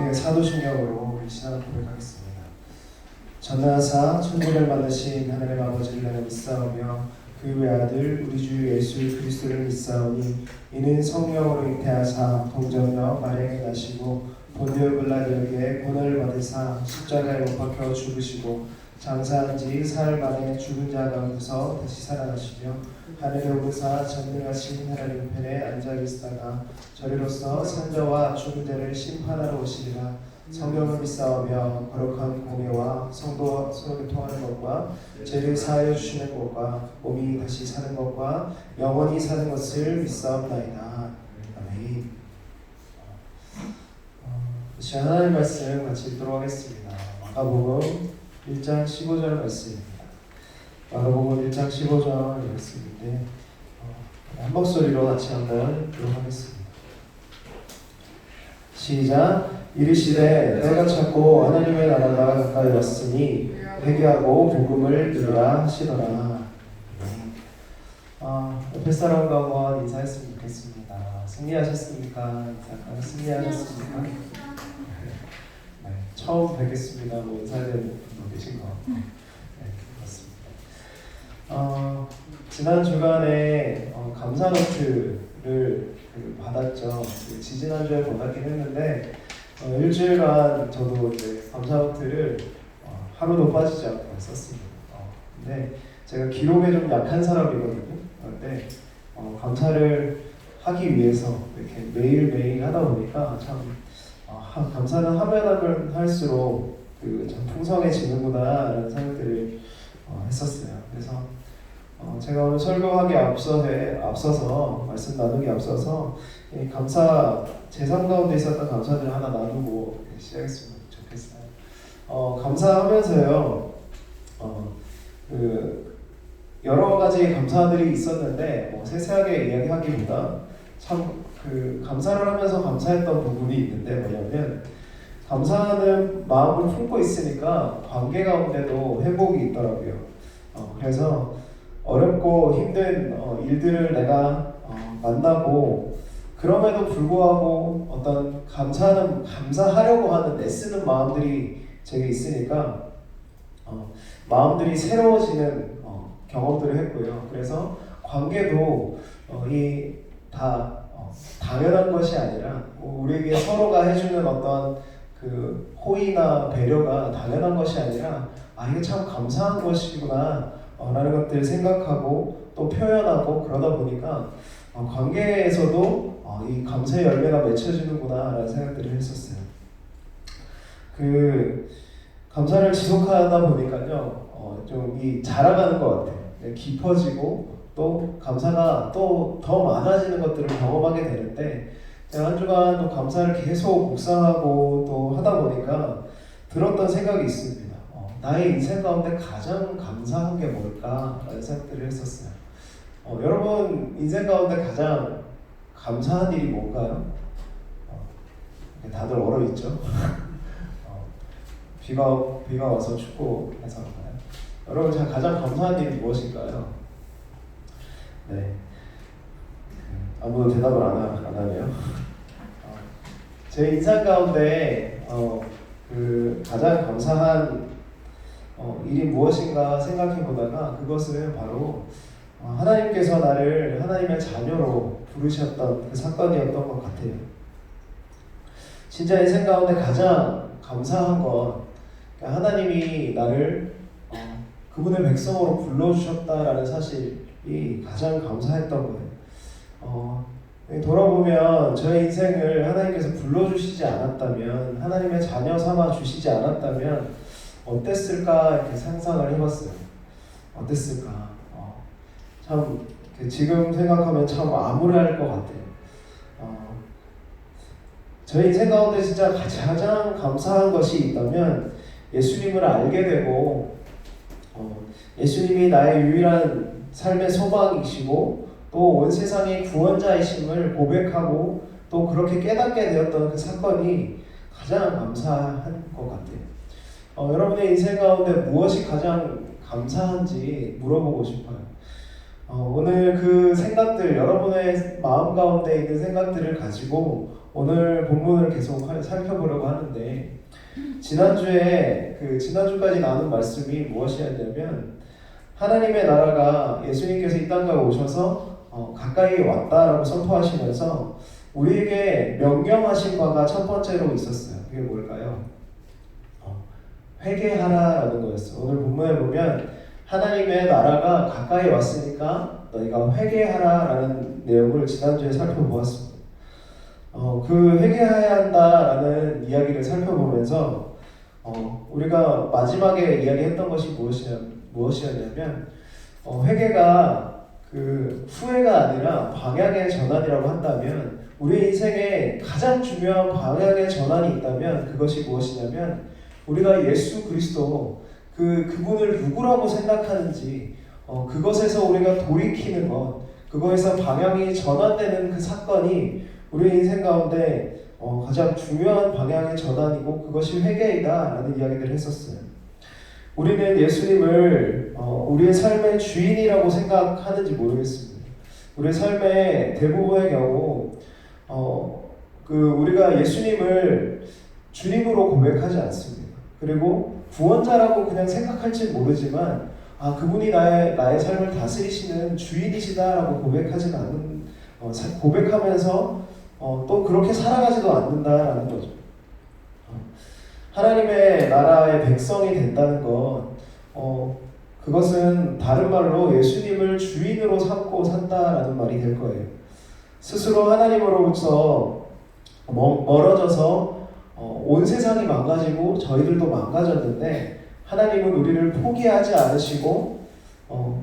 함께 사도신경으로 우리 신앙을 고백하겠습니다. 전능하사 천지를 만드신 하나님 아버지를 나는 믿사오며 그 외아들 우리 주 예수 그리스도를 믿사오니 이는 성령으로 잉태하사 동정녀 마리아에게 나시고 본디오 빌라도에게 고난을 받으사 십자가에 못 박혀 죽으시고 장사한 지 사흘 만에 죽은 자 가운데서 다시 살아나시며 하늘에 오르사 전능하신 하나님 편에 앉아 계시다가 저리로서 산자와 죽은 자를 심판하러 오시리라. 성령을 믿사오며 거룩한 공예와 성도와 서로 통하는 것과 죄를 사하여 주시는 것과 몸이 다시 사는 것과 영원히 사는 것을 믿사옵나이다. 아멘. 다시 하나님의 말씀 같이 읽도록 하겠습니다. 마가복음 1장 15절 말씀입니다. 마가복음 1장 15절 말씀인데 한 목소리로 같이 한번 읽도록 하겠습니다. 시작. 이르시되 때가 찼고 하나님의 나라가 가까이 왔으니 회개하고 복음을 들으라 하시더라. 옆에 사람과 한번 인사했으면 좋겠습니다. 승리하셨습니까? 승리하셨습니까? 네, 처음 뵙겠습니다. 뭐 인사되는 분 계신 거. 네, 맞습니다. 지난 주간에 감사 노트를 받았죠. 지지난주에 받았긴 했는데 일주일간 저도 이제 감사 노트를 하루도 빠지지 않고 썼습니다. 근데 제가 기록에 좀 약한 사람이거든요. 그런데 감사를 하기 위해서 이렇게 매일매일 하다 보니까 참 감사는 하면 할수록 참 풍성해지는구나라는 생각들을 했었어요. 그래서 제가 오늘 설교하기 앞서서 말씀 나누기 앞서서 감사 제3 가운데 있었던 감사들을 하나 나누고 시작했으면 좋겠어요. 감사하면서요 여러 가지 감사들이 있었는데 세세하게 이야기하기보다 참 감사를 하면서 감사했던 부분이 있는데 뭐냐면 감사하는 마음을 품고 있으니까 관계 가운데도 회복이 있더라고요. 그래서 어렵고 힘든 일들을 내가 만나고 그럼에도 불구하고 어떤 감사하려고 하는 애쓰는 마음들이 제게 있으니까 마음들이 새로워지는 경험들을 했고요. 그래서 관계도 당연한 것이 아니라 우리에게 서로가 해주는 어떤 그 호의나 배려가 당연한 것이 아니라 이게 참 감사한 것이구나 라는 것들을 생각하고 또 표현하고 그러다 보니까 관계에서도 이 감사의 열매가 맺혀지는구나 라는 생각들을 했었어요. 감사를 지속하다 보니까요 좀 자라가는 것 같아요. 깊어지고 또 감사가 또 더 많아지는 것들을 경험하게 되는데 제가 한 주간 또 감사를 계속 묵상하고 또 하다 보니까 들었던 생각이 있습니다. 나의 인생 가운데 가장 감사한 게 뭘까라는 생각들을 했었어요. 여러분 인생 가운데 가장 감사한 일이 뭔가요? 다들 얼어있죠? 비가 와서 춥고 해서 그런가요? 여러분 제가 가장 감사한 일이 무엇일까요? 네, 아무도 대답을 안 하네요. 제 인생 가운데 가장 감사한 일이 무엇인가 생각해보다가 그것은 바로 하나님께서 나를 하나님의 자녀로 부르셨던 그 사건이었던 것 같아요. 진짜 인생 가운데 가장 감사한 건 하나님이 나를 그분의 백성으로 불러주셨다라는 사실이 가장 감사했던 거예요. 돌아보면 저의 인생을 하나님께서 불러주시지 않았다면, 하나님의 자녀 삼아 주시지 않았다면 어땠을까 이렇게 상상을 해봤어요. 어땠을까? 참 지금 생각하면 참 암울할 것 같아요. 저희 인생 가운데 진짜 가장 감사한 것이 있다면 예수님을 알게 되고 예수님이 나의 유일한 삶의 소망이시고 또 온 세상의 구원자이심을 고백하고 또 그렇게 깨닫게 되었던 그 사건이 가장 감사한 것 같아요. 여러분의 인생 가운데 무엇이 가장 감사한지 물어보고 싶어요. 오늘 그 생각들, 여러분의 마음 가운데 있는 생각들을 가지고 오늘 본문을 계속 살펴보려고 하는데 지난주까지 나눈 말씀이 무엇이었냐면 하나님의 나라가 예수님께서 이 땅에 오셔서 가까이 왔다라고 선포하시면서 우리에게 명령하신 바가 첫 번째로 있었어요. 그게 뭘까요? 회개하라라는 거였어요. 오늘 본문에 보면 하나님의 나라가 가까이 왔으니까 너희가 회개하라라는 내용을 지난주에 살펴보았습니다. 그 회개해야 한다라는 이야기를 살펴보면서 우리가 마지막에 이야기했던 것이 무엇이었냐면 회개가 그 후회가 아니라 방향의 전환이라고 한다면 우리 인생에 가장 중요한 방향의 전환이 있다면 그것이 무엇이냐면 우리가 예수 그리스도 그분을 누구라고 생각하는지 그것에서 우리가 돌이키는 것, 그거에서 방향이 전환되는 그 사건이 우리 인생 가운데 가장 중요한 방향의 전환이고 그것이 회개이다라는 이야기를 했었어요. 우리는 예수님을 우리의 삶의 주인이라고 생각하는지 모르겠습니다. 우리의 삶의 대부분의 경우 우리가 예수님을 주님으로 고백하지 않습니다. 그리고 구원자라고 그냥 생각할지 모르지만 그분이 나의 삶을 다스리시는 주인이시다라고 고백하면서 또 그렇게 살아가지도 않는다라는 거죠. 하나님의 나라의 백성이 된다는 건 그것은 다른 말로 예수님을 주인으로 삼고 산다라는 말이 될 거예요. 스스로 하나님으로부터 멀어져서 온 세상이 망가지고 저희들도 망가졌는데 하나님은 우리를 포기하지 않으시고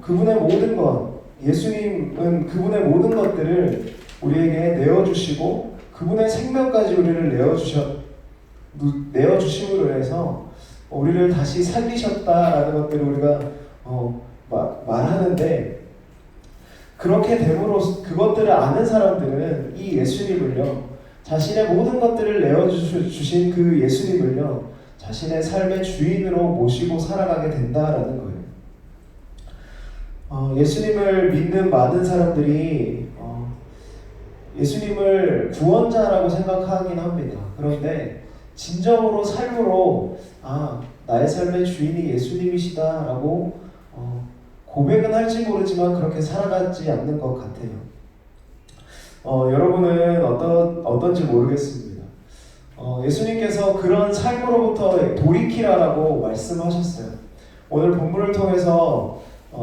그분의 모든 것, 예수님은 그분의 모든 것들을 우리에게 내어주시고 그분의 생명까지 우리를 내어주심으로 해서 우리를 다시 살리셨다라는 것들을 우리가 말하는데 그렇게 됨으로써 그것들을 아는 사람들은 이 예수님을요 자신의 모든 것들을 내어주신 그 예수님을요 자신의 삶의 주인으로 모시고 살아가게 된다라는 거예요. 예수님을 믿는 많은 사람들이 예수님을 구원자라고 생각하긴 합니다. 그런데 진정으로 삶으로 나의 삶의 주인이 예수님이시다라고 고백은 할지 모르지만 그렇게 살아가지 않는 것 같아요. 여러분은 어떤지 모르겠습니다. 예수님께서 그런 삶으로부터 돌이키라라고 말씀하셨어요. 오늘 본문을 통해서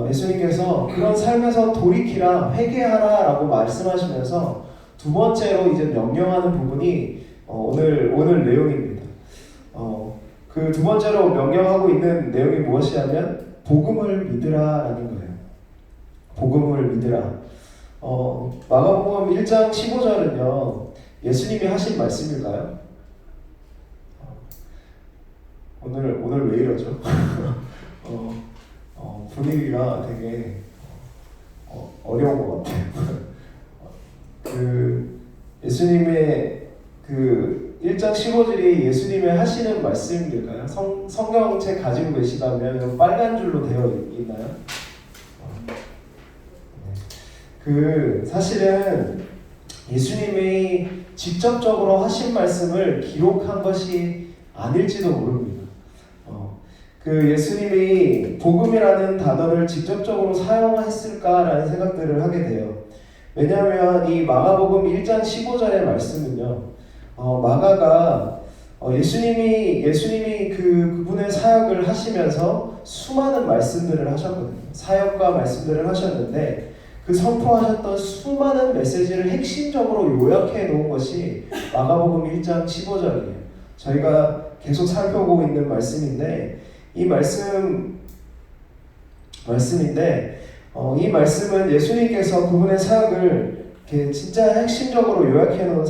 예수님께서 그런 삶에서 돌이키라, 회개하라라고 말씀하시면서 두 번째로 이제 명령하는 부분이 오늘 내용입니다. 그 두 번째로 명령하고 있는 내용이 무엇이냐면 복음을 믿으라라는 거예요. 복음을 믿으라. 마가복음 1장 15절은요 예수님이 하신 말씀일까요? 오늘 왜 이러죠? 분위기가 되게 어려운 것 같아요. 예수님의 1장 15절이 예수님의 하시는 말씀일까요? 성경책 가지고 계시다면 빨간 줄로 되어 있나요? 사실은 예수님이 직접적으로 하신 말씀을 기록한 것이 아닐지도 모릅니다. 예수님이 복음이라는 단어를 직접적으로 사용했을까라는 생각들을 하게 돼요. 왜냐하면 이 마가복음 1장 15절의 말씀은요, 마가가 예수님이 그분의 사역을 하시면서 수많은 말씀들을 하셨거든요. 사역과 말씀들을 하셨는데 그 선포하셨던 수많은 메시지를 핵심적으로 요약해 놓은 것이 마가복음 1장 15절이에요. 저희가 계속 살펴보고 있는 말씀인데 이 말씀은 예수님께서 그분의 사역을 진짜 핵심적으로 요약해 놓은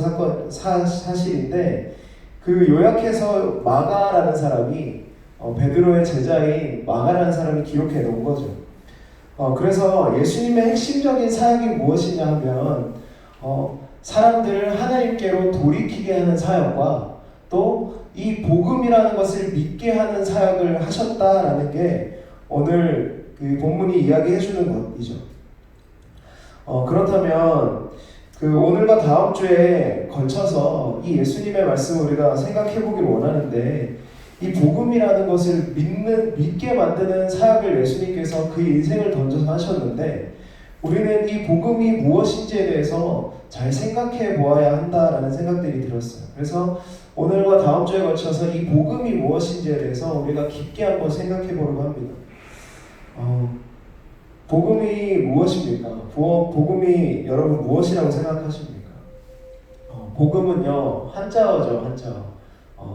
사실인데 그 요약해서 마가라는 사람이 베드로의 제자인 마가라는 사람이 기록해 놓은 거죠. 그래서 예수님의 핵심적인 사역이 무엇이냐 하면 사람들을 하나님께로 돌이키게 하는 사역과 또 이 복음이라는 것을 믿게 하는 사역을 하셨다라는 게 오늘 그 본문이 이야기해 주는 것이죠. 그렇다면 오늘과 다음 주에 걸쳐서 이 예수님의 말씀을 우리가 생각해 보길 원하는데, 이 복음이라는 것을 믿게 만드는 사역을 예수님께서 그 인생을 던져서 하셨는데, 우리는 이 복음이 무엇인지에 대해서 잘 생각해 보아야 한다라는 생각들이 들었어요. 그래서 오늘과 다음 주에 걸쳐서 이 복음이 무엇인지에 대해서 우리가 깊게 한번 생각해 보려고 합니다. 복음이 무엇입니까? 복음이 여러분 무엇이라고 생각하십니까? 복음은요, 한자어죠, 한자어.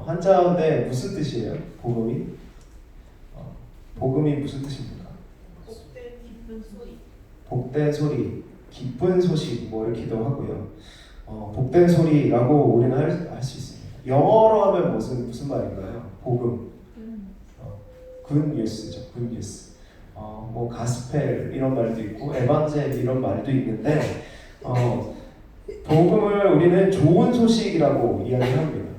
한자어인데 무슨 뜻이에요? 복음이? 복음이 무슨 뜻입니까? 복된 기쁜 소리. 복된 소리, 기쁜 소식 뭐 이렇게도 하고요. 복된 소리라고 우리는 할 수 있습니다. 영어로 하면 무슨 말인가요? 복음. 굿 뉴스죠. 굿 뉴스. 뭐 가스펠 이런 말도 있고 에반젤 이런 말도 있는데 복음을 우리는 좋은 소식이라고 이야기합니다.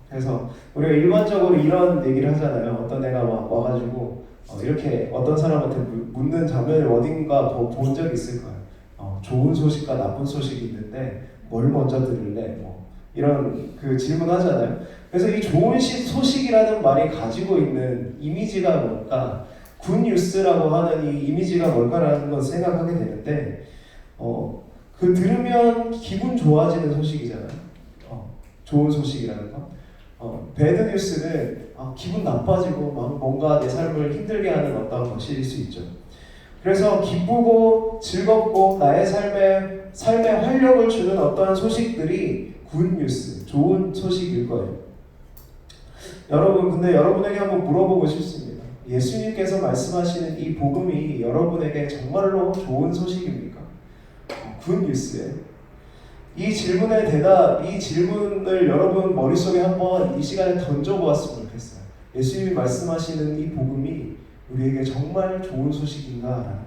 그래서 우리가 일반적으로 이런 얘기를 하잖아요. 어떤 애가 막 와가지고 이렇게 어떤 사람한테 묻는 장면을 어딘가 본 적이 있을 거예요. 좋은 소식과 나쁜 소식이 있는데 뭘 먼저 들을래? 뭐 이런 질문하잖아요. 그래서 이 좋은 소식이라는 말이 가지고 있는 이미지가 뭘까? 굿뉴스라고 하는 이 이미지가 뭘까라는 걸 생각하게 되는데, 들으면 기분 좋아지는 소식이잖아요. 좋은 소식이라는 거. 배드 뉴스는 기분 나빠지고 막 뭔가 내 삶을 힘들게 하는 어떤 것일 수 있죠. 그래서 기쁘고 즐겁고 나의 삶에 활력을 주는 어떠한 소식들이 굿뉴스, 좋은 소식일 거예요. 여러분, 근데 여러분에게 한번 물어보고 싶습니다. 예수님께서 말씀하시는 이 복음이 여러분에게 정말로 좋은 소식입니까? 굿뉴스예요. 이 질문을 여러분 머릿속에 한번 이 시간에 던져보았으면 좋겠어요. 예수님이 말씀하시는 이 복음이 우리에게 정말 좋은 소식인가라는 거예요.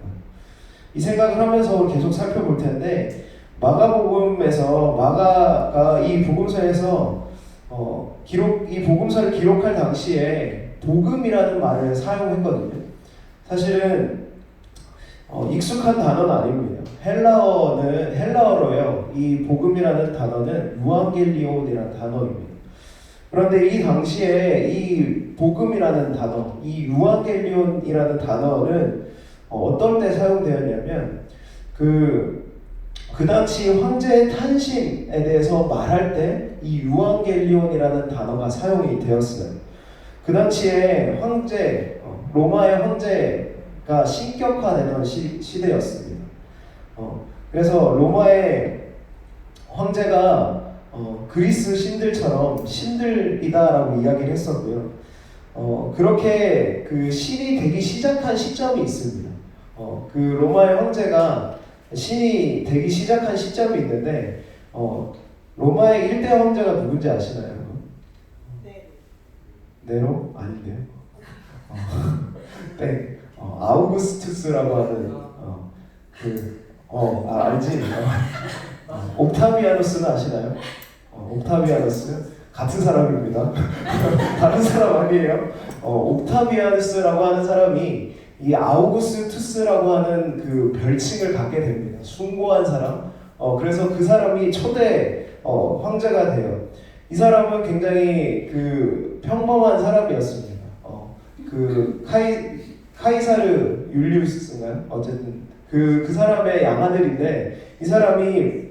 이 생각을 하면서 계속 살펴볼 텐데, 마가복음에서 마가가 이 복음서에서 이 복음서를 기록할 당시에 복음이라는 말을 사용했거든요. 사실은 익숙한 단어는 아닙니다. 헬라어로요. 이 복음이라는 단어는 유앙겔리온이라는 단어입니다. 그런데 이 당시에 이 복음이라는 단어, 이 유앙겔리온이라는 단어는 어떤 때 사용되었냐면 그 당시 황제의 탄신에 대해서 말할 때 이 유앙겔리온이라는 단어가 사용이 되었어요. 그 당시에 로마의 황제가 신격화되던 시대였습니다. 그래서 로마의 황제가 그리스 신들처럼 신들이다라고 이야기를 했었고요. 그렇게 신이 되기 시작한 시점이 있습니다. 로마의 황제가 신이 되기 시작한 시점이 있는데, 로마의 1대 황제가 누군지 아시나요? 네. 네로? 아닌데요? 네. 아우구스투스라고 하는 알지? 옥타비아누스는 아시나요? 옥타비아누스 같은 사람입니다. 다른 사람 아니에요. 옥타비아누스라고 하는 사람이 이 아우구스투스라고 하는 별칭을 갖게 됩니다. 숭고한 사람. 그래서 그 사람이 초대 황제가 돼요. 이 사람은 굉장히 평범한 사람이었습니다. 카이사르 율리우스인가요? 어쨌든 그 사람의 양아들인데, 이 사람이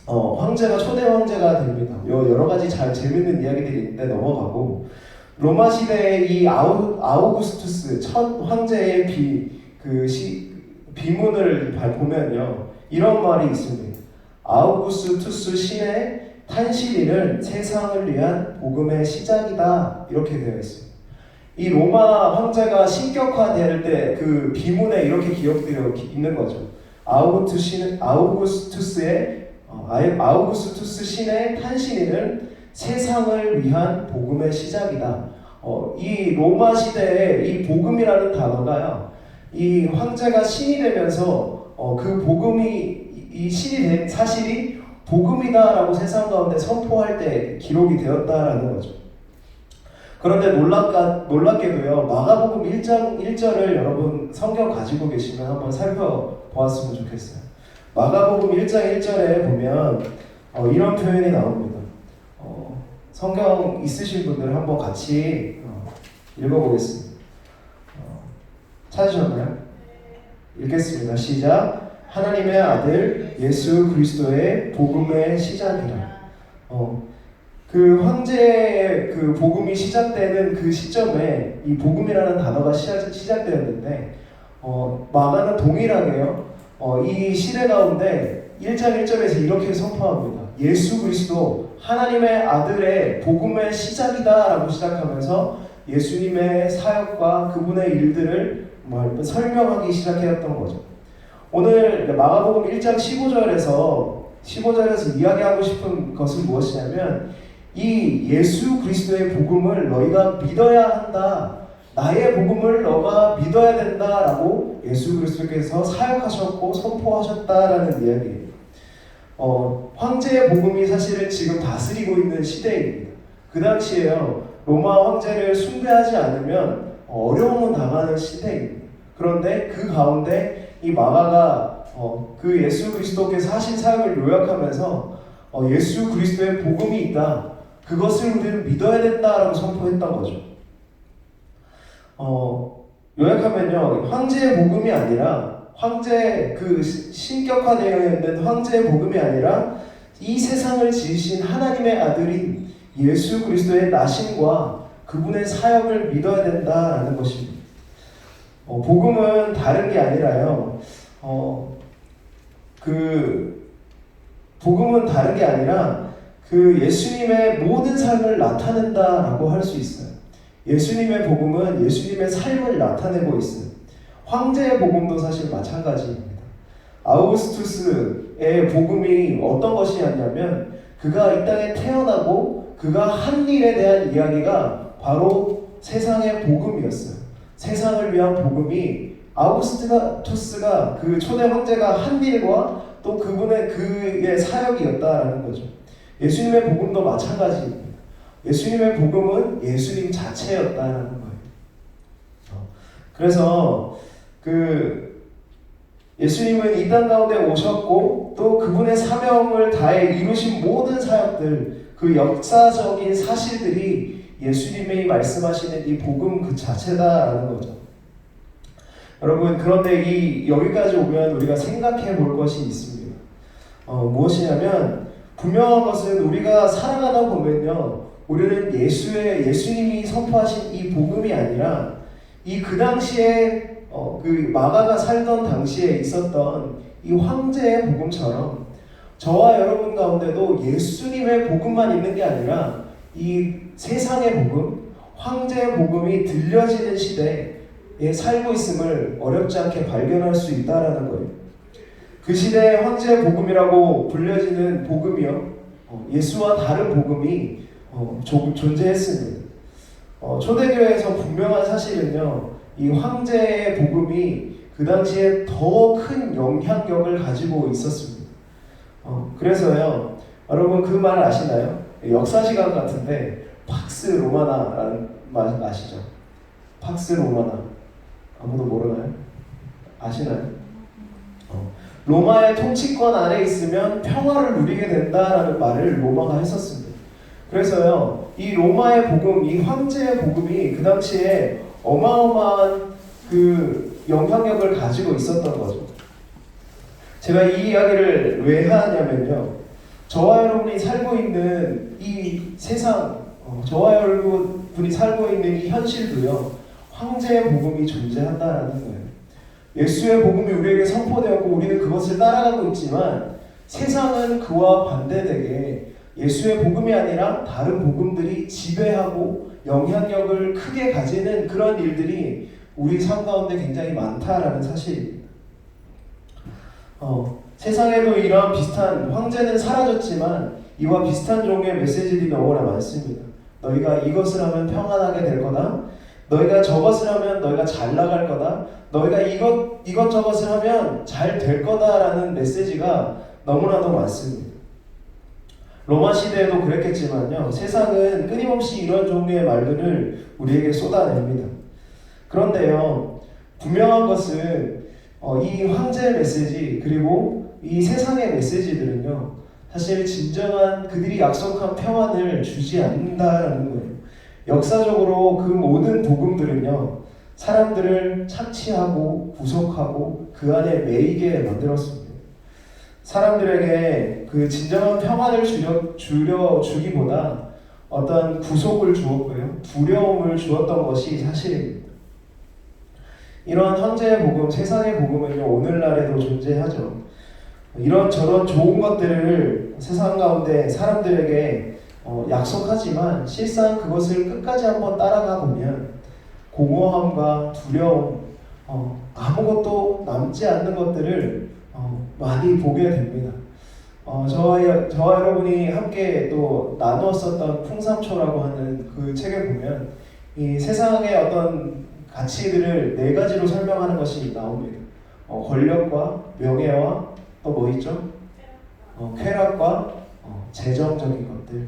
황제가 초대 황제가 됩니다. 여러 가지 잘 재밌는 이야기들이 있는데 넘어가고, 로마 시대의 이 아우구스투스 첫 황제의 비문을 보면요, 이런 말이 있습니다. 아우구스투스 신의 탄신일은 세상을 위한 복음의 시작이다, 이렇게 되어 있습니다. 이 로마 황제가 신격화될 때 그 비문에 이렇게 기록되어 있는 거죠. 아우구스투스 신의 탄신일은 세상을 위한 복음의 시작이다. 이 로마 시대에 이 복음이라는 단어가요, 이 황제가 신이 되면서 그 복음이, 이 신이 된 사실이 복음이다라고 세상 가운데 선포할 때 기록이 되었다라는 거죠. 그런데 놀랍게도요, 마가복음 1장 1절을 여러분 성경 가지고 계시면 한번 살펴보았으면 좋겠어요. 마가복음 1장 1절에 보면 이런 표현이 나옵니다. 성경 있으신 분들 한번 같이 읽어보겠습니다. 찾으셨나요? 읽겠습니다. 시작. 하나님의 아들 예수 그리스도의 복음의 시작이라. 그 황제의 그 복음이 시작되는 그 시점에 이 복음이라는 단어가 시작되었는데 마가는 동일하게요. 이 시대 가운데 1장 1절에서 이렇게 선포합니다. 예수 그리스도 하나님의 아들의 복음의 시작이다 라고 시작하면서 예수님의 사역과 그분의 일들을 설명하기 시작했던 거죠. 오늘 마가복음 1장 15절에서 이야기하고 싶은 것은 무엇이냐면 이 예수 그리스도의 복음을 너희가 믿어야 한다. 나의 복음을 너가 믿어야 된다라고 예수 그리스도께서 사역하셨고 선포하셨다라는 이야기예요. 황제의 복음이 사실은 지금 다스리고 있는 시대입니다. 그 당시에요. 로마 황제를 숭배하지 않으면 어려움을 당하는 시대입니다. 그런데 그 가운데 이 마가가 그 예수 그리스도께서 하신 사역을 요약하면서 예수 그리스도의 복음이 있다. 그것을 우리는 믿어야 된다라고 선포했던 거죠. 요약하면요, 황제의 복음이 아니라 그 신격화되어 있는 황제의 복음이 아니라 이 세상을 지으신 하나님의 아들인 예수 그리스도의 나심과 그분의 사역을 믿어야 된다라는 것입니다. 복음은 다른 게 아니라요. 복음은 다른 게 아니라 그 예수님의 모든 삶을 나타낸다라고 할 수 있어요. 예수님의 복음은 예수님의 삶을 나타내고 있어요. 황제의 복음도 사실 마찬가지입니다. 아우구스투스의 복음이 어떤 것이었냐면 그가 이 땅에 태어나고 그가 한 일에 대한 이야기가 바로 세상의 복음이었어요. 세상을 위한 복음이 아우구스투스가 그 초대 황제가 한 일과 또 그의 사역이었다라는 거죠. 예수님의 복음도 마찬가지입니다. 예수님의 복음은 예수님 자체였다라는 거예요. 그래서 예수님은 이 땅 가운데 오셨고 또 그분의 사명을 다해 이루신 모든 사역들, 그 역사적인 사실들이 예수님이 말씀하시는 이 복음 그 자체다라는 거죠. 여러분, 그런데 여기까지 오면 우리가 생각해 볼 것이 있습니다. 무엇이냐면 분명한 것은 우리가 살아가다 보면요, 우리는 예수님이 선포하신 이 복음이 아니라 그 당시에 그 마가가 살던 당시에 있었던 이 황제의 복음처럼 저와 여러분 가운데도 예수님의 복음만 있는 게 아니라 이 세상의 복음, 황제의 복음이 들려지는 시대에 살고 있음을 어렵지 않게 발견할 수 있다라는 거예요. 그 시대의 황제의 복음이라고 불려지는 복음이요, 예수와 다른 복음이 존재했습니다. 초대교회에서 분명한 사실은요, 이 황제의 복음이 그 당시에 더 큰 영향력을 가지고 있었습니다. 그래서요, 여러분 그 말 아시나요? 역사 시간 같은데 팍스 로마나라는 말 아시죠? 팍스 로마나 아무도 모르나요? 아시나요? 로마의 통치권 아래 있으면 평화를 누리게 된다라는 말을 로마가 했었습니다. 그래서요, 이 로마의 복음, 이 황제의 복음이 그 당시에 어마어마한 그 영향력을 가지고 있었던 거죠. 제가 이 이야기를 왜 하냐면요, 저와 여러분이 살고 있는 이 세상, 저와 여러분이 살고 있는 이 현실도요, 황제의 복음이 존재한다라는 거예요. 예수의 복음이 우리에게 선포되었고 우리는 그것을 따라가고 있지만 세상은 그와 반대되게 예수의 복음이 아니라 다른 복음들이 지배하고 영향력을 크게 가지는 그런 일들이 우리 삶 가운데 굉장히 많다라는 사실입니다. 세상에도 이러한 비슷한, 황제는 사라졌지만 이와 비슷한 종류의 메시지들이 너무나 많습니다. 너희가 이것을 하면 평안하게 될 거다. 너희가 저것을 하면 너희가 잘 나갈 거다. 너희가 이것저것을 하면 잘 될 거다라는 메시지가 너무나도 많습니다. 로마 시대에도 그랬겠지만요, 세상은 끊임없이 이런 종류의 말들을 우리에게 쏟아냅니다. 그런데요, 분명한 것은 이 황제의 메시지, 그리고 이 세상의 메시지들은요, 사실 진정한 그들이 약속한 평안을 주지 않는다라는 거예요. 역사적으로 그 모든 복음들은요, 사람들을 착취하고 구속하고 그 안에 매이게 만들었습니다. 사람들에게 그 진정한 평안을 주기보다 어떤 구속을 주었고요, 두려움을 주었던 것이 사실입니다. 이런 현재의 복음, 세상의 복음은요, 오늘날에도 존재하죠. 이런저런 좋은 것들을 세상 가운데 사람들에게 약속하지만 실상 그것을 끝까지 한번 따라가 보면 공허함과 두려움, 아무것도 남지 않는 것들을 많이 보게 됩니다. 저와 여러분이 함께 또 나누었었던 풍삼초라고 하는 그 책에 보면 이 세상의 어떤 가치들을 네 가지로 설명하는 것이 나옵니다. 권력과 명예와 또 뭐 있죠? 쾌락과 재정적인 것들.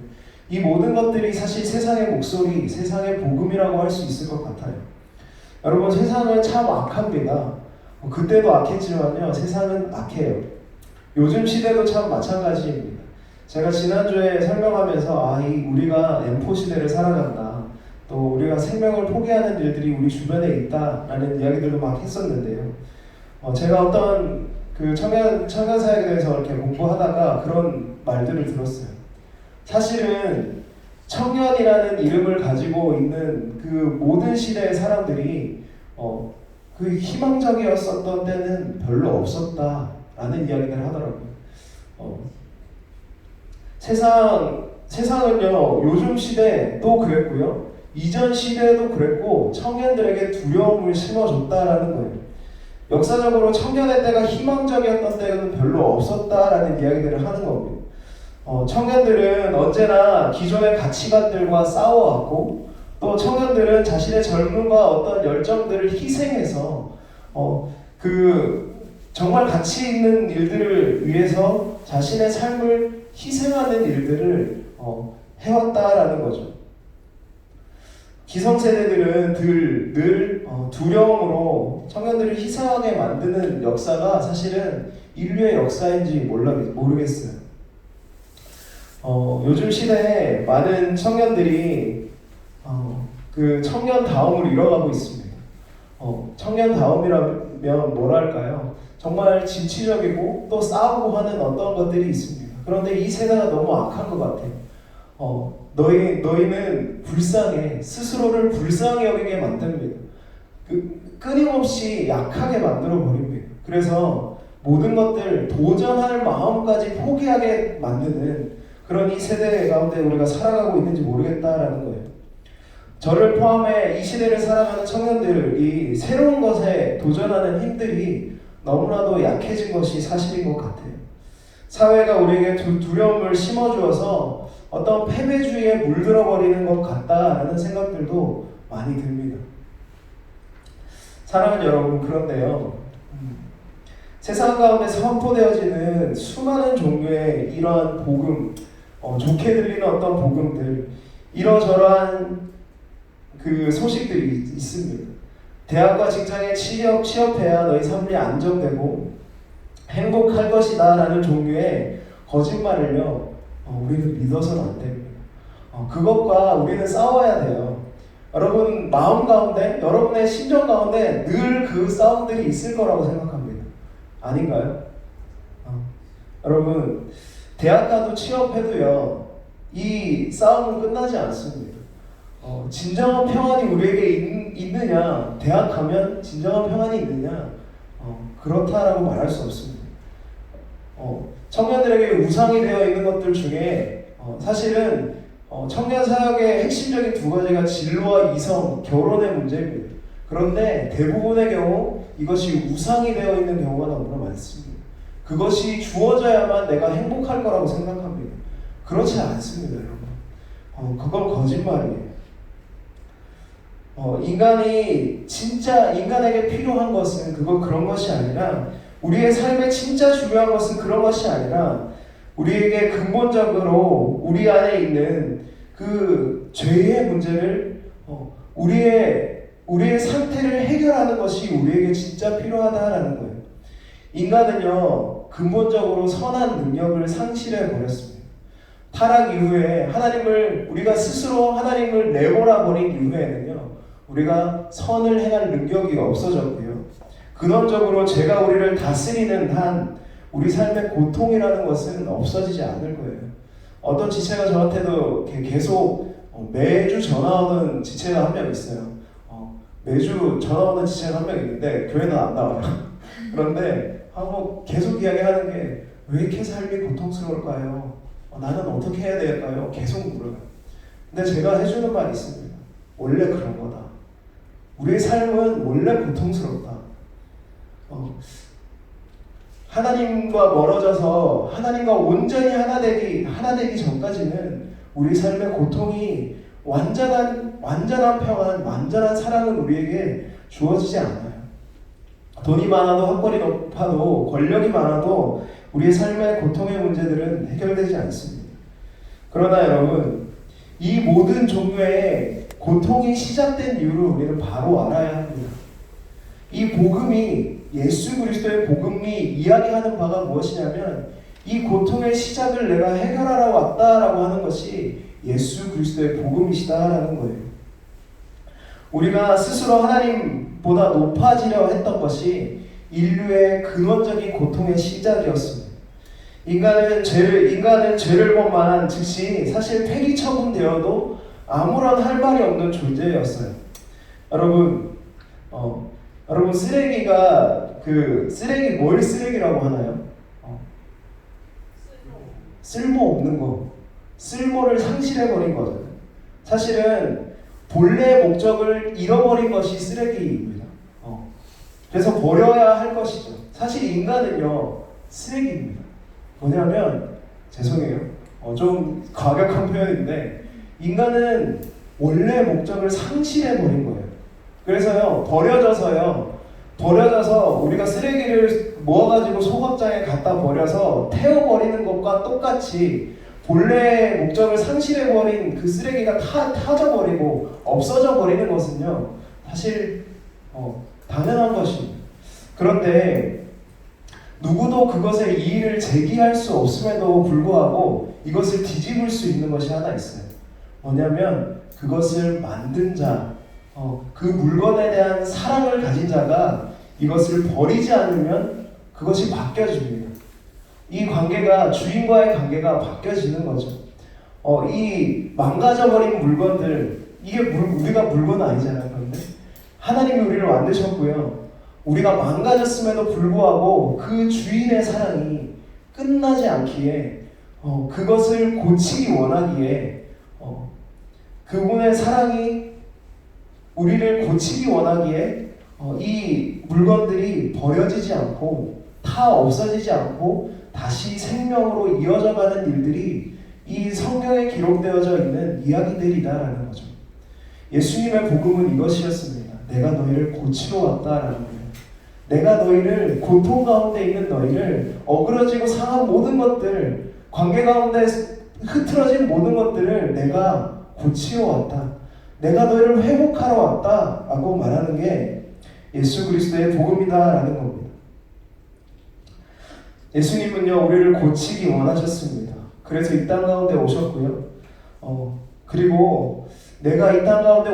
이 모든 것들이 사실 세상의 목소리, 세상의 복음이라고 할 수 있을 것 같아요. 여러분, 세상은 참 악합니다. 그때도 악했지만요, 세상은 악해요. 요즘 시대도 참 마찬가지입니다. 제가 지난주에 설명하면서 우리가 M4 시대를 살아간다, 또 우리가 생명을 포기하는 일들이 우리 주변에 있다라는 이야기들도 막 했었는데요. 제가 어떤 그 청년 사역에 대해서 이렇게 공부하다가 그런 말들을 들었어요. 사실은 청년이라는 이름을 가지고 있는 그 모든 시대의 사람들이 그 희망적이었었던 때는 별로 없었다라는 이야기를 하더라고요. 세상은요, 요즘 시대도 그랬고요, 이전 시대에도 그랬고, 청년들에게 두려움을 심어줬다라는 거예요. 역사적으로 청년의 때가 희망적이었던 때는 별로 없었다라는 이야기들을 하는 겁니다. 청년들은 언제나 기존의 가치관들과 싸워왔고, 또 청년들은 자신의 젊음과 어떤 열정들을 희생해서 정말 가치 있는 일들을 위해서 자신의 삶을 희생하는 일들을 해왔다라는 거죠. 기성세대들은 늘 두려움으로 청년들을 희생하게 만드는 역사가 사실은 인류의 역사인지 모르겠어요. 요즘 시대에 많은 청년들이 그 청년다움을 잃어가고 있습니다. 청년다움이라면 뭐랄까요? 정말 진취적이고 또 싸우고 하는 어떤 것들이 있습니다. 그런데 이 세대가 너무 악한 것 같아요. 너희는 불쌍해. 스스로를 불쌍히 여기게 만듭니다. 끊임없이 약하게 만들어 버립니다. 그래서 모든 것들 도전할 마음까지 포기하게 만드는 그런 이 세대 가운데 우리가 살아가고 있는지 모르겠다라는 거예요. 저를 포함해 이 시대를 살아가는 청년들이 새로운 것에 도전하는 힘들이 너무나도 약해진 것이 사실인 것 같아요. 사회가 우리에게 두려움을 심어주어서 어떤 패배주의에 물들어버리는 것 같다라는 생각들도 많이 듭니다. 사랑하는 여러분, 그런데요, 세상 가운데 선포되어지는 수많은 종류의 이러한 복음, 좋게 들리는 어떤 복음들, 이러저러한 그 소식들이 있습니다. 대학과 직장에 취업해야 너희 삶이 안정되고 행복할 것이다 라는 종류의 거짓말을요, 우리는 믿어서는 안 됩니다. 그것과 우리는 싸워야 돼요. 여러분 마음 가운데, 여러분의 심정 가운데 늘 그 싸움들이 있을 거라고 생각합니다. 아닌가요? 여러분, 대학 가도 취업해도요, 이 싸움은 끝나지 않습니다. 진정한 평안이 우리에게 있느냐, 대학 가면 진정한 평안이 있느냐, 그렇다라고 말할 수 없습니다. 청년들에게 우상이 되어 있는 것들 중에 사실은 청년 사역의 핵심적인 두 가지가 진로와 이성, 결혼의 문제입니다. 그런데 대부분의 경우 이것이 우상이 되어 있는 경우가 너무나 많습니다. 그것이 주어져야만 내가 행복할 거라고 생각합니다. 그렇지 않습니다, 여러분. 그건 거짓말이에요. 인간이 진짜 인간에게 필요한 것은 그런 것이 아니라, 우리의 삶에 진짜 중요한 것은 그런 것이 아니라, 우리에게 근본적으로 우리 안에 있는 그 죄의 문제를 우리의 상태를 해결하는 것이 우리에게 진짜 필요하다라는 거예요. 인간은요, 근본적으로 선한 능력을 상실해 버렸습니다. 타락 이후에 우리가 스스로 하나님을 내몰아 버린 이후에는요, 우리가 선을 행할 능력이 없어졌고요. 근원적으로 죄가 우리를 다스리는 한 우리 삶의 고통이라는 것은 없어지지 않을 거예요. 어떤 지체가 저한테도 계속 매주 전화 오는 지체가 한 명 있어요. 매주 전화 오는 지체가 한 명 있는데 교회는 안 나와요. 그런데 계속 이야기하는 게 왜 이렇게 삶이 고통스러울까요? 나는 어떻게 해야 될까요? 계속 물어요. 근데 제가 해주는 말이 있습니다. 원래 그런 거다. 우리의 삶은 원래 고통스럽다. 하나님과 멀어져서 하나님과 온전히 하나 되기 전까지는 우리 삶의 고통이 완전한 평안, 완전한 사랑은 우리에게 주어지지 않아요. 돈이 많아도 학벌이 높아도 권력이 많아도 우리의 삶의 고통의 문제들은 해결되지 않습니다. 그러나 여러분, 이 모든 종류의 고통이 시작된 이유를 우리는 바로 알아야 합니다. 이 복음이, 예수 그리스도의 복음이 이야기하는 바가 무엇이냐면 이 고통의 시작을 내가 해결하러 왔다라고 하는 것이 예수 그리스도의 복음이시다라는 거예요. 우리가 스스로 하나님보다 높아지려 했던 것이 인류의 근원적인 고통의 시작이었습니다. 인간은 죄를 범한 즉시 사실 폐기 처분되어도 아무런 할 말이 없는 존재였어요. 여러분 쓰레기가 쓰레기 뭘 쓰레기라고 하나요? 쓸모없는 거, 쓸모를 상실해버린 거잖아요. 사실은 본래의 목적을 잃어버린 것이 쓰레기입니다. 그래서 버려야 할 것이죠. 사실 인간은요, 쓰레기입니다. 뭐냐면, 죄송해요. 좀 과격한 표현인데, 인간은 원래 목적을 상실해버린 거예요. 그래서요, 버려져서 우리가 쓰레기를 모아가지고 소각장에 갖다 버려서 태워버리는 것과 똑같이 본래의 목적을 상실해버린 그 쓰레기가 타져버리고 없어져 버리는 것은요, 사실 당연한 것입니다. 그런데 누구도 그것에 이의를 제기할 수 없음에도 불구하고 이것을 뒤집을 수 있는 것이 하나 있어요. 뭐냐면 그것을 만든 자, 그 물건에 대한 사랑을 가진 자가 이것을 버리지 않으면 그것이 바뀌어집니다. 이 관계가, 주인과의 관계가 바뀌어지는 거죠. 이 망가져버린 물건들, 우리가 물건은 아니잖아요. 그런데 하나님이 우리를 만드셨고요. 우리가 망가졌음에도 불구하고 그 주인의 사랑이 끝나지 않기에 그것을 고치기 원하기에 그분의 사랑이 우리를 고치기 원하기에 이 물건들이 버려지지 않고 없어지지 않고 다시 생명으로 이어져가는 일들이 이 성경에 기록되어져 있는 이야기들이다라는 거죠. 예수님의 복음은 이것이었습니다. 내가 너희를 고치러 왔다라는 거예요. 내가 너희를, 고통 가운데 있는 너희를, 어그러지고 상한 모든 것들, 관계 가운데 흐트러진 모든 것들을 내가 고치러 왔다. 내가 너희를 회복하러 왔다 라고 말하는 게 예수 그리스도의 복음이다라는 겁니다. 예수님은요, 우리를 고치기 원하셨습니다. 그래서 이 땅 가운데 오셨고요. 그리고 내가 이 땅 가운데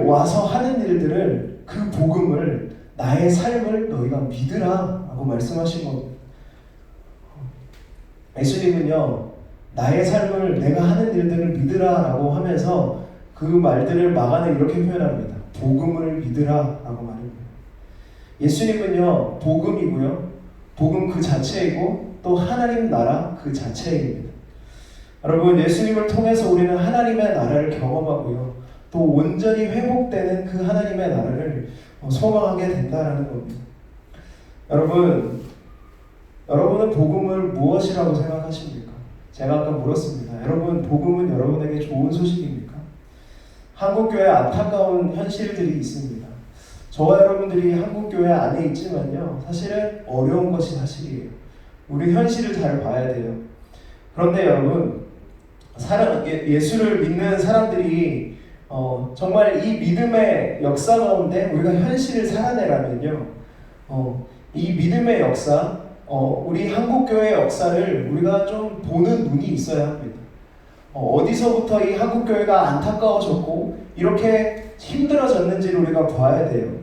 와서 하는 일들을, 그 복음을, 나의 삶을 너희가 믿으라 라고 말씀하신 겁니다. 예수님은요, 나의 삶을, 내가 하는 일들을 믿으라 라고 하면서 그 말들을 막안에 이렇게 표현합니다. 복음을 믿으라 라고 말합니다. 예수님은요, 복음이고요, 복음 그 자체이고 또 하나님 나라 그 자체입니다. 여러분, 예수님을 통해서 우리는 하나님의 나라를 경험하고요, 또 온전히 회복되는 그 하나님의 나라를 소망하게 된다는 겁니다. 여러분은 복음을 무엇이라고 생각하십니까? 제가 아까 물었습니다. 여러분, 복음은 여러분에게 좋은 소식입니까? 한국교회 안타까운 현실들이 있습니다. 저와 여러분들이 한국교회 안에 있지만요, 사실은 어려운 것이 사실이에요. 우리 현실을 잘 봐야 돼요. 그런데 여러분, 예수를 믿는 사람들이 정말 이 믿음의 역사 가운데 우리가 현실을 살아내라면요, 이 믿음의 역사, 우리 한국교회 역사를 우리가 좀 보는 눈이 있어야 합니다. 어디서부터 이 한국교회가 안타까워졌고 이렇게 힘들어졌는지를 우리가 봐야 돼요.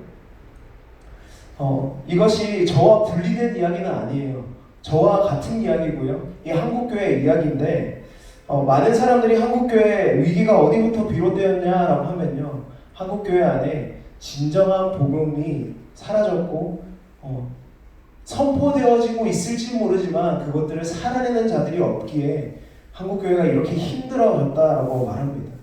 이것이 저와 분리된 이야기는 아니에요. 저와 같은 이야기고요. 이 한국교회 이야기인데 많은 사람들이 한국교회 위기가 어디부터 비롯되었냐라고 하면요. 한국교회 안에 진정한 복음이 사라졌고 선포되어지고 있을지 모르지만 그것들을 살아내는 자들이 없기에 한국교회가 이렇게 힘들어졌다라고 말합니다.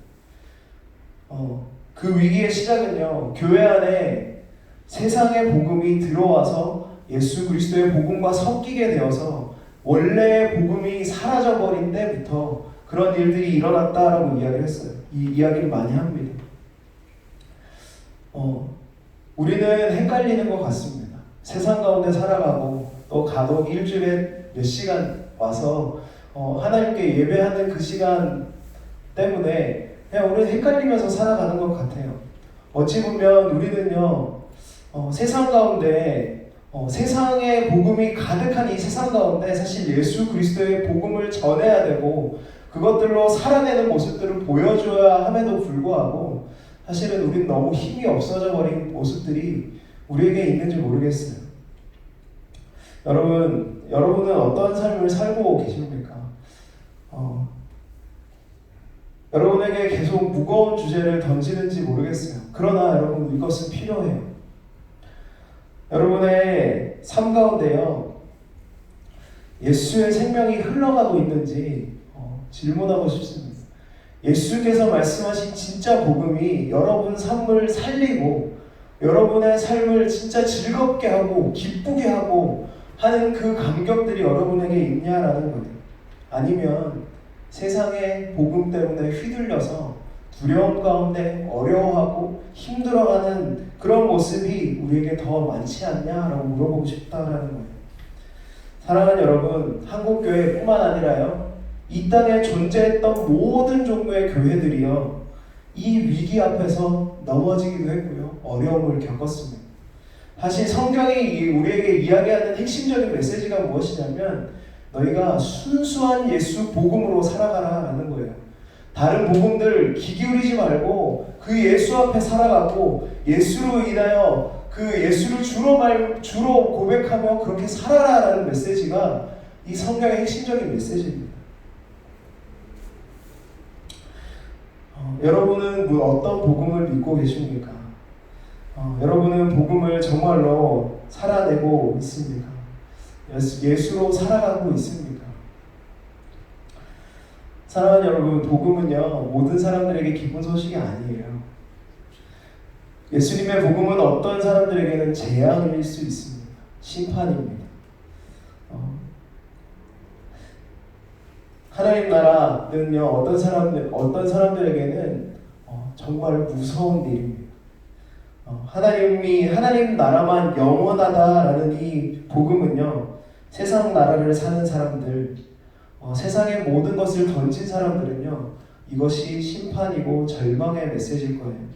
그 위기의 시작은요. 교회 안에 세상의 복음이 들어와서 예수 그리스도의 복음과 섞이게 되어서 원래의 복음이 사라져버린 때부터 그런 일들이 일어났다라고 이야기를 했어요. 이 이야기를 많이 합니다. 우리는 헷갈리는 것 같습니다. 세상 가운데 살아가고 또 간혹 일주일에 몇 시간 와서 하나님께 예배하는 그 시간 때문에 그냥 우리는 헷갈리면서 살아가는 것 같아요. 어찌 보면 우리는요 세상 가운데 세상의 복음이 가득한 이 세상 가운데 사실 예수 그리스도의 복음을 전해야 되고 그것들로 살아내는 모습들을 보여줘야 함에도 불구하고 사실은 우리는 너무 힘이 없어져 버린 모습들이 우리에게 있는지 모르겠어요. 여러분은 어떤 삶을 살고 계십니까? 여러분에게 계속 무거운 주제를 던지는지 모르겠어요. 그러나 여러분 이것은 필요해요. 여러분의 삶 가운데요 예수의 생명이 흘러가고 있는지 질문하고 싶습니다. 예수께서 말씀하신 진짜 복음이 여러분 삶을 살리고 여러분의 삶을 진짜 즐겁게 하고 기쁘게 하고 하는 그 감격들이 여러분에게 있냐라는 거예요. 아니면 세상의 복음 때문에 휘둘려서 두려움 가운데 어려워하고 힘들어가는 그런 모습이 우리에게 더 많지 않냐라고 물어보고 싶다라는 거예요. 사랑하는 여러분, 한국교회뿐만 아니라요 이 땅에 존재했던 모든 종류의 교회들이요 이 위기 앞에서 넘어지기도 했고요 어려움을 겪었습니다. 사실 성경이 우리에게 이야기하는 핵심적인 메시지가 무엇이냐면 너희가 순수한 예수 복음으로 살아가라라는 거예요. 다른 복음들 귀 기울이지 말고 그 예수 앞에 살아가고 예수로 인하여 그 예수를 주로 고백하며 그렇게 살아라라는 메시지가 이 성경의 핵심적인 메시지입니다. 여러분은 어떤 복음을 믿고 계십니까? 여러분은 복음을 정말로 살아내고 있습니까? 예수로 살아가고 있습니까? 사랑하는 여러분, 복음은요 모든 사람들에게 기쁜 소식이 아니에요. 예수님의 복음은 어떤 사람들에게는 재앙일 수 있습니다. 심판입니다. 하나님 나라는요 어떤 사람들에게는 정말 무서운 일입니다. 하나님 나라만 영원하다라는 이 복음은요 세상 나라를 사는 사람들, 세상의 모든 것을 던진 사람들은요 이것이 심판이고 절망의 메시지일 거예요.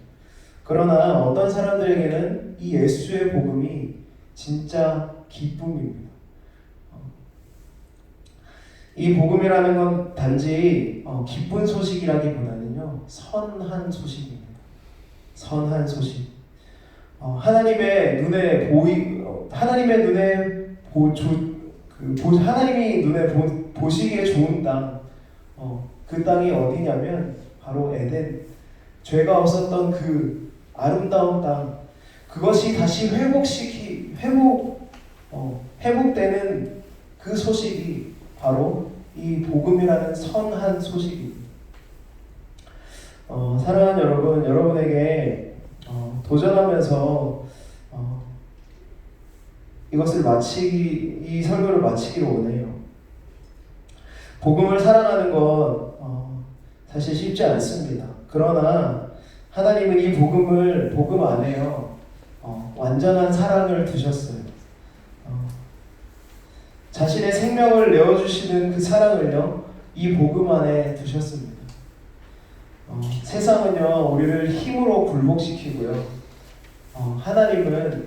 그러나 어떤 사람들에게는 이 예수의 복음이 진짜 기쁨입니다. 이 복음이라는 건 단지 기쁜 소식이라기보다는요 선한 소식입니다. 선한 소식. 하나님이 눈에 보시기에 좋은 땅, 그 땅이 어디냐면 바로 에덴, 죄가 없었던 그 아름다운 땅, 그것이 다시 회복되는 그 소식이 바로 이 복음이라는 선한 소식입니다. 사랑하는 여러분, 여러분에게 도전하면서 이 설교를 마치기로 원해요. 복음을 사랑하는 건 사실 쉽지 않습니다. 그러나 하나님은 이 복음 안에요 완전한 사랑을 두셨어요. 자신의 생명을 내어주시는 그 사랑을요 이 복음 안에 두셨습니다. 세상은요 우리를 힘으로 굴복시키고요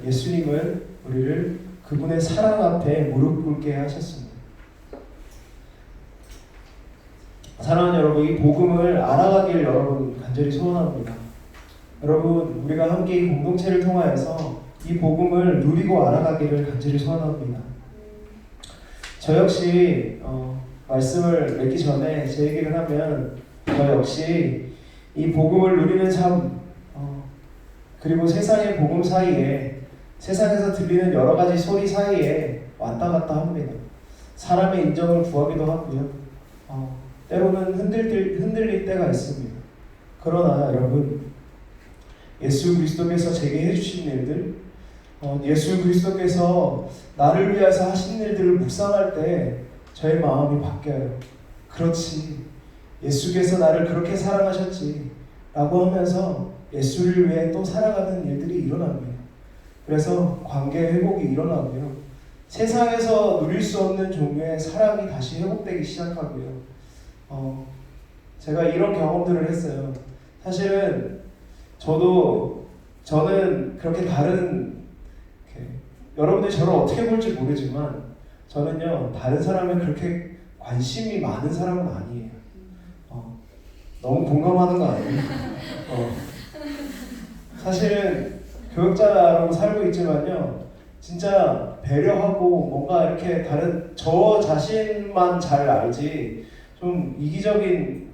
예수님은 우리를 그 그분의 사랑 앞에 무릎 꿇게 하셨습니다. 사랑하는 여러분, 이 복음을 알아가길 여러분 간절히 소원합니다. 여러분, 우리가 함께 이 공동체를 통하여서 이 복음을 누리고 알아가기를 간절히 소원합니다. 저 역시 말씀을 맺기 전에 제 얘기를 하면, 저 역시 이 복음을 누리는 삶, 그리고 세상의 복음 사이에, 세상에서 들리는 여러 가지 소리 사이에 왔다 갔다 합니다. 사람의 인정을 구하기도 하고요. 때로는 흔들릴 때가 있습니다. 그러나 여러분, 예수 그리스도께서 제게 해주신 일들, 예수 그리스도께서 나를 위해서 하신 일들을 묵상할 때 저의 마음이 바뀌어요. 그렇지, 예수께서 나를 그렇게 사랑하셨지 라고 하면서 예수를 위해 또 살아가는 일들이 일어납니다. 그래서 관계 회복이 일어나고요. 세상에서 누릴 수 없는 종류의 사랑이 다시 회복되기 시작하고요. 제가 이런 경험들을 했어요. 사실은 저는 그렇게 여러분들이 저를 어떻게 볼지 모르지만 저는요, 다른 사람에 그렇게 관심이 많은 사람은 아니에요. 너무 공감하는 거 아니에요? 사실은 교육자라고 살고 있지만요, 진짜 배려하고 뭔가 이렇게 저 자신만 잘 알지 좀 이기적인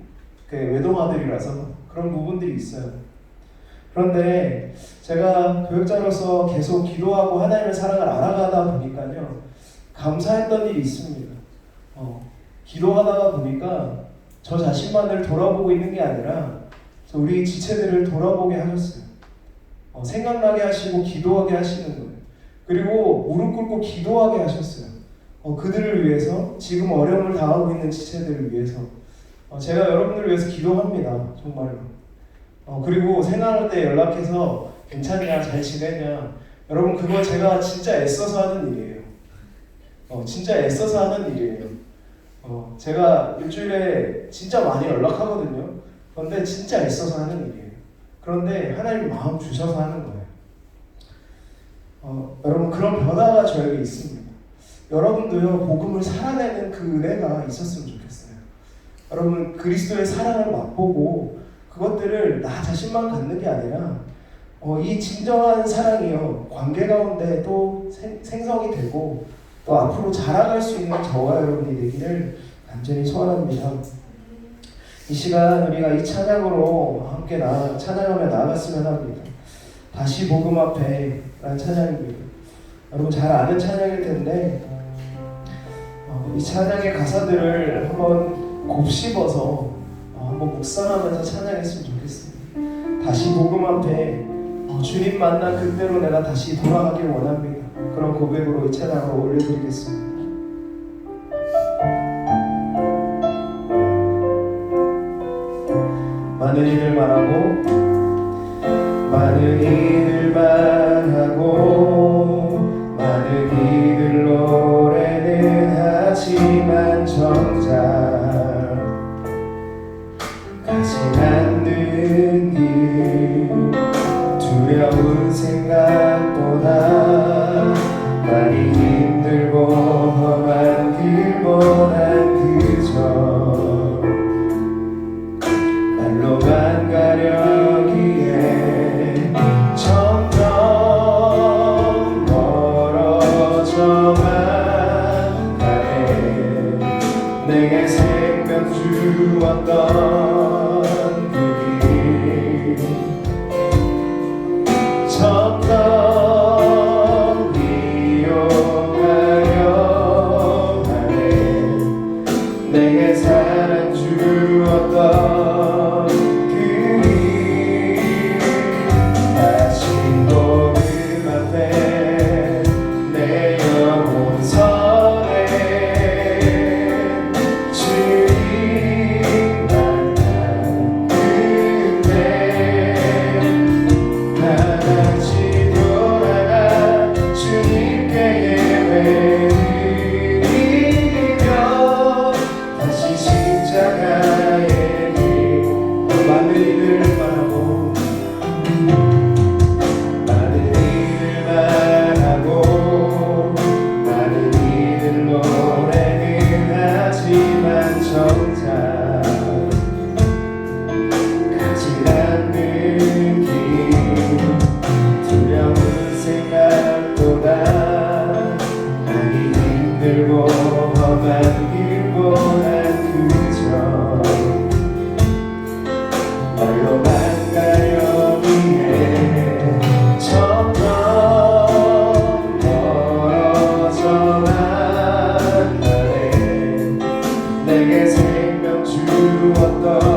외동아들이라서 그런 부분들이 있어요. 그런데 제가 교육자로서 계속 기도하고 하나님의 사랑을 알아가다 보니까요, 감사했던 일이 있습니다. 기도하다가 보니까 저 자신만을 돌아보고 있는 게 아니라 우리 지체들을 돌아보게 하셨어요. 생각나게 하시고 기도하게 하시는 거예요. 그리고 무릎 꿇고 기도하게 하셨어요. 그들을 위해서, 지금 어려움을 당하고 있는 지체들을 위해서 제가 여러분들을 위해서 기도합니다. 정말로. 그리고 생각할 때 연락해서 괜찮냐, 잘 지내냐, 여러분, 그거 제가 진짜 애써서 하는 일이에요. 진짜 애써서 하는 일이에요. 제가 일주일에 진짜 많이 연락하거든요. 그런데 진짜 애써서 하는 일이에요. 그런데 하나님 마음 주셔서 하는 거예요. 여러분, 그런 변화가 저에게 있습니다. 여러분도요, 복음을 살아내는 그 은혜가 있었으면 좋겠어요. 여러분, 그리스도의 사랑을 맛보고 그것들을 나 자신만 갖는 게 아니라 이 진정한 사랑이요, 관계 가운데 또 생성이 되고 또 앞으로 자라갈 수 있는 저와 여러분이 되기를 간절히 소원합니다. 이 시간 우리가 이 찬양으로 함께 찬양하며 나아갔으면 합니다. 다시 복음 앞에 라는 찬양입니다. 여러분 잘 아는 찬양일 텐데 이 찬양의 가사들을 한번 곱씹어서 한번 묵상하면서 찬양했으면 좋겠습니다. 다시 복음 앞에 주님 만난 그때로 내가 다시 돌아가길 원합니다. 그런 고백으로 이 찬양을 올려드리겠습니다. 많은 이들만 하고 많은 이들 노래는 하지만 정작 가지 않는 길, 두려운 생각보다 많이 힘들고 험한 길보단 그저 말로만 가려기에 점점 멀어져만 가네. 내게 생명 주었던 그 길 점점 주었던